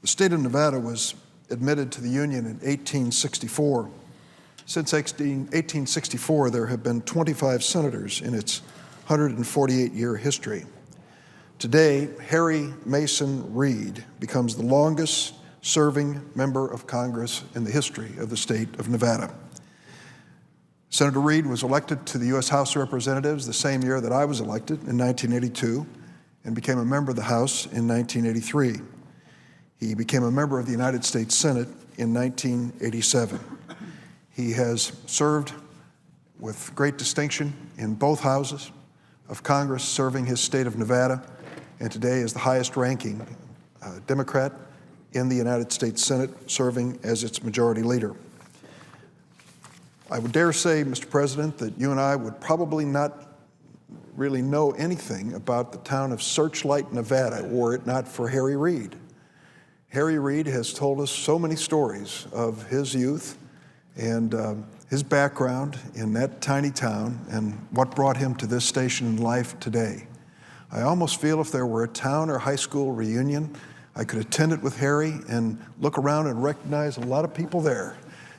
The state of Nevada was admitted to the Union in 1864. Since 1864, there have been 25 senators in its 148-year history. Today, Harry Mason Reid becomes the longest-serving member of Congress in the history of the state of Nevada. Senator Reid was elected to the U.S. House of Representatives the same year that I was elected in 1982 and became a member of the House in 1983. He became a member of the United States Senate in 1987. He has served with great distinction in both houses of Congress, serving his state of Nevada, and today is the highest-ranking Democrat in the United States Senate, serving as its majority leader. I would dare say, Mr. President, that you and I would probably not really know anything about the town of Searchlight, Nevada, were it not for Harry Reid. Harry Reid has told us so many stories of his youth and his background in that tiny town and what brought him to this station in life today. I almost feel if there were a town or high school reunion, I could attend it with Harry and look around and recognize a lot of people there,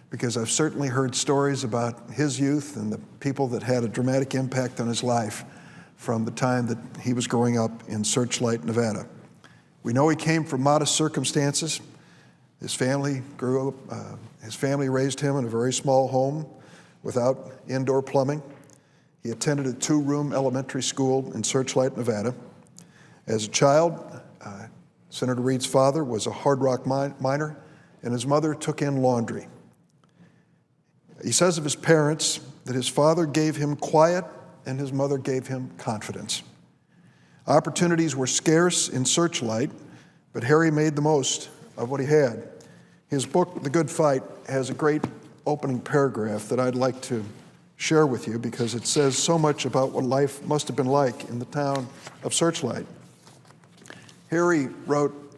because I've certainly heard stories about his youth and the people that had a dramatic impact on his life from the time that he was growing up in Searchlight, Nevada. We know he came from modest circumstances. His family raised him in a very small home without indoor plumbing. He attended a two-room elementary school in Searchlight, Nevada. As a child, Senator Reid's father was a hard rock miner, and his mother took in laundry. He says of his parents that his father gave him quiet and his mother gave him confidence. Opportunities were scarce in Searchlight, but Harry made the most of what he had. His book, The Good Fight, has a great opening paragraph that I'd like to share with you because it says so much about what life must have been like in the town of Searchlight. Harry wrote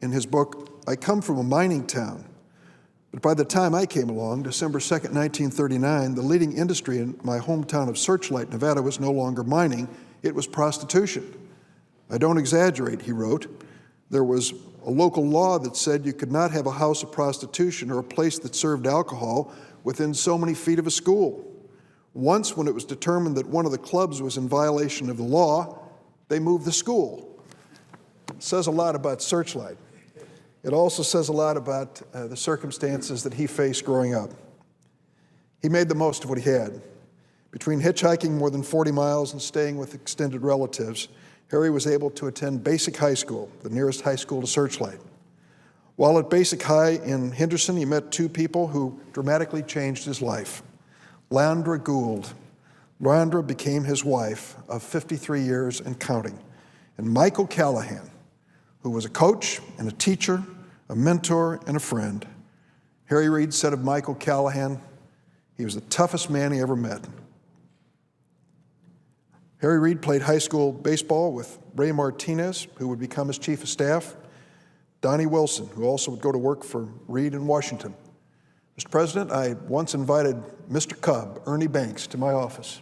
in his book, "I come from a mining town, but by the time I came along, December 2nd, 1939, the leading industry in my hometown of Searchlight, Nevada, was no longer mining, it was prostitution. I don't exaggerate," he wrote. "There was a local law that said you could not have a house of prostitution or a place that served alcohol within so many feet of a school. Once, when it was determined that one of the clubs was in violation of the law, they moved the school." It says a lot about Searchlight. It also says a lot about the circumstances that he faced growing up. He made the most of what he had. Between hitchhiking more than 40 miles and staying with extended relatives, Harry was able to attend Basic High School, the nearest high school to Searchlight. While at Basic High in Henderson, he met two people who dramatically changed his life. Landra Gould. Landra became his wife of 53 years and counting. And Michael Callahan, who was a coach and a teacher, a mentor, and a friend. Harry Reid said of Michael Callahan, he was the toughest man he ever met. Harry Reid played high school baseball with Ray Martinez, who would become his chief of staff, Donnie Wilson, who also would go to work for Reid in Washington. Mr. President, I once invited Mr. Cub, Ernie Banks, to my office,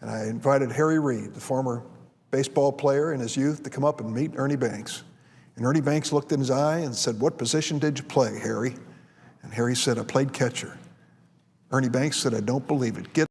and I invited Harry Reid, the former baseball player in his youth, to come up and meet Ernie Banks. And Ernie Banks looked in his eye and said, "What position did you play, Harry?" And Harry said, "I played catcher." Ernie Banks said, "I don't believe it. Get